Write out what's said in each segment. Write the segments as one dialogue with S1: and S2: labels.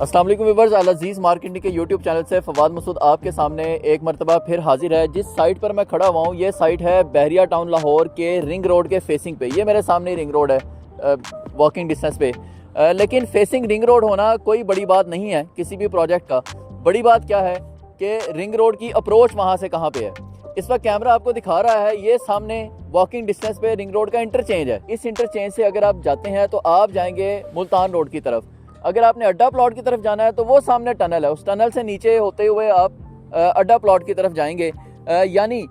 S1: अस्सलाम वालेकुम व्यूअर्स, अल अज़ीज़ मार्केटिंग के यूट्यूब चैनल से फवाद मसूद आपके सामने एक मरतबा फिर हाजिर है। जिस साइट पर मैं खड़ा हुआ हूँ ये साइट है बहरिया टाउन लाहौर के रिंग रोड के फेसिंग पे। ये मेरे सामने रिंग रोड है वॉकिंग डिस्टेंस पे। लेकिन फेसिंग रिंग रोड होना कोई बड़ी बात नहीं है किसी भी प्रोजेक्ट का। बड़ी बात क्या है कि रिंग रोड की अप्रोच वहाँ से कहाँ पे है। इस वक्त कैमरा आपको दिखा रहा है, ये सामने वॉकिंग डिस्टेंस पे रिंग रोड का इंटरचेंज है। इस इंटरचेंज से अगर आप जाते हैं तो आप जाएंगे मुल्तान रोड की तरफ। अगर आपने अड्डा प्लॉट की तरफ जाना है तो वो सामने टनल है, उस टनल से नीचे होते हुए आप अड्डा प्लॉट की तरफ जाएंगे। यानी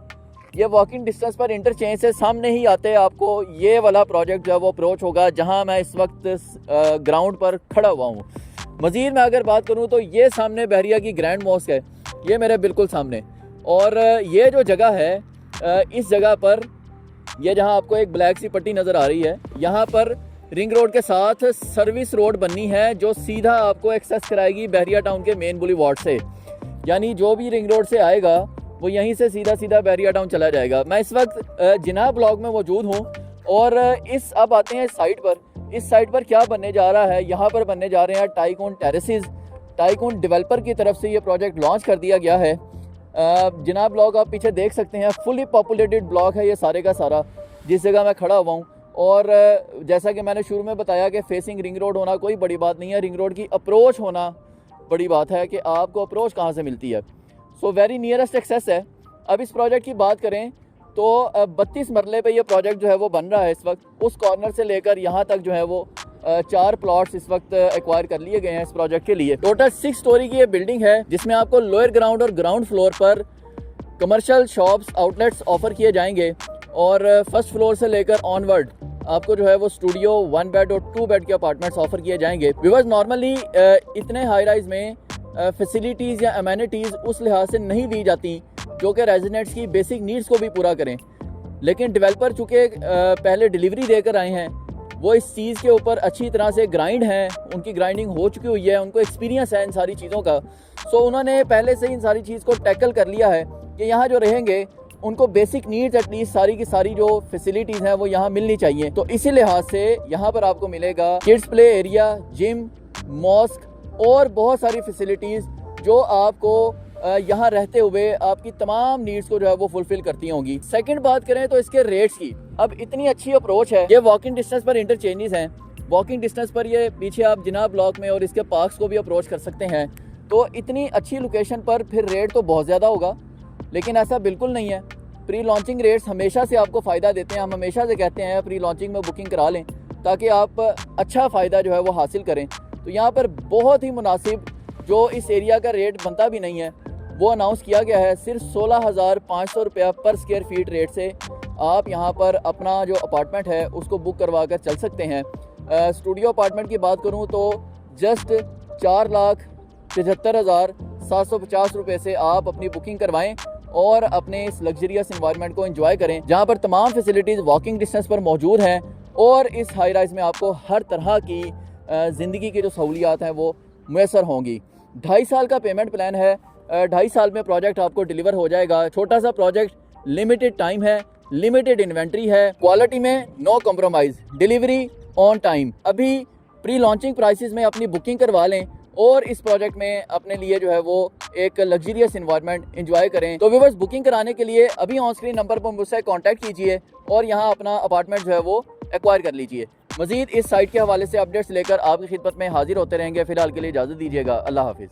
S1: ये वॉकिंग डिस्टेंस पर इंटरचेंज से सामने ही आते आपको ये वाला प्रोजेक्ट जो है वो अप्रोच होगा, जहां मैं इस वक्त ग्राउंड पर खड़ा हुआ हूँ। मज़ीद मैं अगर बात करूँ तो ये सामने बहरिया की ग्रैंड मॉस्क है, ये मेरे बिल्कुल सामने। और ये जो जगह है, इस जगह पर ये जहाँ आपको एक ब्लैक सी पट्टी नज़र आ रही है, यहाँ पर रिंग रोड के साथ सर्विस रोड बननी है जो सीधा आपको एक्सेस कराएगी बहरिया टाउन के मेन बुलीवार्ड से। यानी जो भी रिंग रोड से आएगा वो यहीं से सीधा सीधा बहरिया टाउन चला जाएगा। मैं इस वक्त जिनाब ब्लॉक में मौजूद हूँ और अब आते हैं साइट पर। इस साइट पर क्या बनने जा रहा है, यहाँ पर बनने जा रहे हैं टाइकून टेरेसेस। टाइकून डेवलपर की तरफ से ये प्रोजेक्ट लॉन्च कर दिया गया है। जिनाब ब्लॉक आप पीछे देख सकते हैं, फुली पॉपुलेटेड ब्लॉक है ये सारे का सारा, जिस जगह मैं खड़ा हुआ हूँ। और जैसा कि मैंने शुरू में बताया कि फेसिंग रिंग रोड होना कोई बड़ी बात नहीं है, रिंग रोड की अप्रोच होना बड़ी बात है कि आपको अप्रोच कहाँ से मिलती है। सो वेरी नियरेस्ट एक्सेस है। अब इस प्रोजेक्ट की बात करें तो 32 मरले पे ये प्रोजेक्ट जो है वो बन रहा है इस वक्त। उस कॉर्नर से लेकर यहाँ तक जो है वो 4 प्लॉट्स इस वक्त एक्वायर कर लिए गए हैं इस प्रोजेक्ट के लिए। टोटल 6 स्टोरी की ये बिल्डिंग है जिसमें आपको लोअर ग्राउंड और ग्राउंड फ्लोर पर कमर्शियल शॉप्स आउटलेट्स ऑफर किए जाएंगे और फर्स्ट फ्लोर से लेकर ऑनवर्ड आपको जो है वो स्टूडियो 1 बेड और 2 बेड के अपार्टमेंट्स ऑफर किए जाएंगे। बिकॉज नॉर्मली इतने हाई राइज में फैसिलिटीज़ या अमेनिटीज़ उस लिहाज से नहीं दी जाती जो कि रेजिडेंट्स की बेसिक नीड्स को भी पूरा करें। लेकिन डेवलपर चूँकि पहले डिलीवरी देकर आए हैं, वो इस चीज़ के ऊपर अच्छी तरह से ग्राइंड हैं, उनकी ग्राइंडिंग हो चुकी हुई है, उनको एक्सपीरियंस है इन सारी चीज़ों का। सो उन्होंने पहले से इन सारी चीज़ को टैकल कर लिया है कि यहाँ जो रहेंगे उनको बेसिक नीड्स एटलीस्ट सारी की सारी जो फैसिलिटीज़ हैं वो यहाँ मिलनी चाहिए। तो इसी लिहाज से यहाँ पर आपको मिलेगा kids play area, gym, mosque और बहुत सारी फैसिलिटीज़ जो आपको यहाँ रहते हुए आपकी तमाम नीड्स को जो है वो फुलफिल करती होंगी। सेकंड बात करें तो इसके रेट्स की। अब इतनी अच्छी अप्रोच है, ये वॉकिंग डिस्टेंस पर इंटरचेंजेस हैं। वॉकिंग डिस्टेंस पर ये पीछे आप जिनाब ब्लॉक में और इसके पार्क्स को भी अप्रोच कर सकते हैं। तो इतनी अच्छी लोकेशन पर फिर रेट तो बहुत ज़्यादा होगा, लेकिन ऐसा बिल्कुल नहीं है। प्री लॉन्चिंग रेट्स हमेशा से आपको फ़ायदा देते हैं। हम हमेशा से कहते हैं प्री लॉन्चिंग में बुकिंग करा लें ताकि आप अच्छा फ़ायदा जो है वो हासिल करें। तो यहाँ पर बहुत ही मुनासिब जो इस एरिया का रेट बनता भी नहीं है वो अनाउंस किया गया है। सिर्फ 16,500 रुपया पर स्क्वायर फीट रेट से आप यहाँ पर अपना जो अपार्टमेंट है उसको बुक करवा कर चल सकते हैं। स्टूडियो अपार्टमेंट की बात करूँ तो जस्ट 4,75,750 रुपये से आप अपनी बुकिंग करवाएं और अपने इस लग्जरियस इन्वायरमेंट को एंजॉय करें, जहां पर तमाम फैसिलिटीज़ वॉकिंग डिस्टेंस पर मौजूद हैं। और इस हाई राइज में आपको हर तरह की ज़िंदगी की जो सहूलियात हैं वो मैसर होंगी। 2.5 साल का पेमेंट प्लान है। 2.5 साल में प्रोजेक्ट आपको डिलीवर हो जाएगा। छोटा सा प्रोजेक्ट, लिमिटेड टाइम है, लिमिटेड इन्वेंट्री है, क्वालिटी में no compromise, delivery on time. अभी प्री लॉन्चिंग प्राइसेस में अपनी बुकिंग करवा लें और इस प्रोजेक्ट में अपने लिए जो है वो एक लग्जरियस इन्वायरमेंट एंजॉय करें। तो व्यूअर्स, बुकिंग कराने के लिए अभी ऑन स्क्रीन नंबर पर मुझसे कांटेक्ट कीजिए और यहाँ अपना अपार्टमेंट जो है वो एक्वायर कर लीजिए। मजीद इस साइट के हवाले से अपडेट्स लेकर आपकी खिदमत में हाजिर होते रहेंगे। फिलहाल के लिए इजाज़त दीजिएगा। अल्लाह हाफिज़।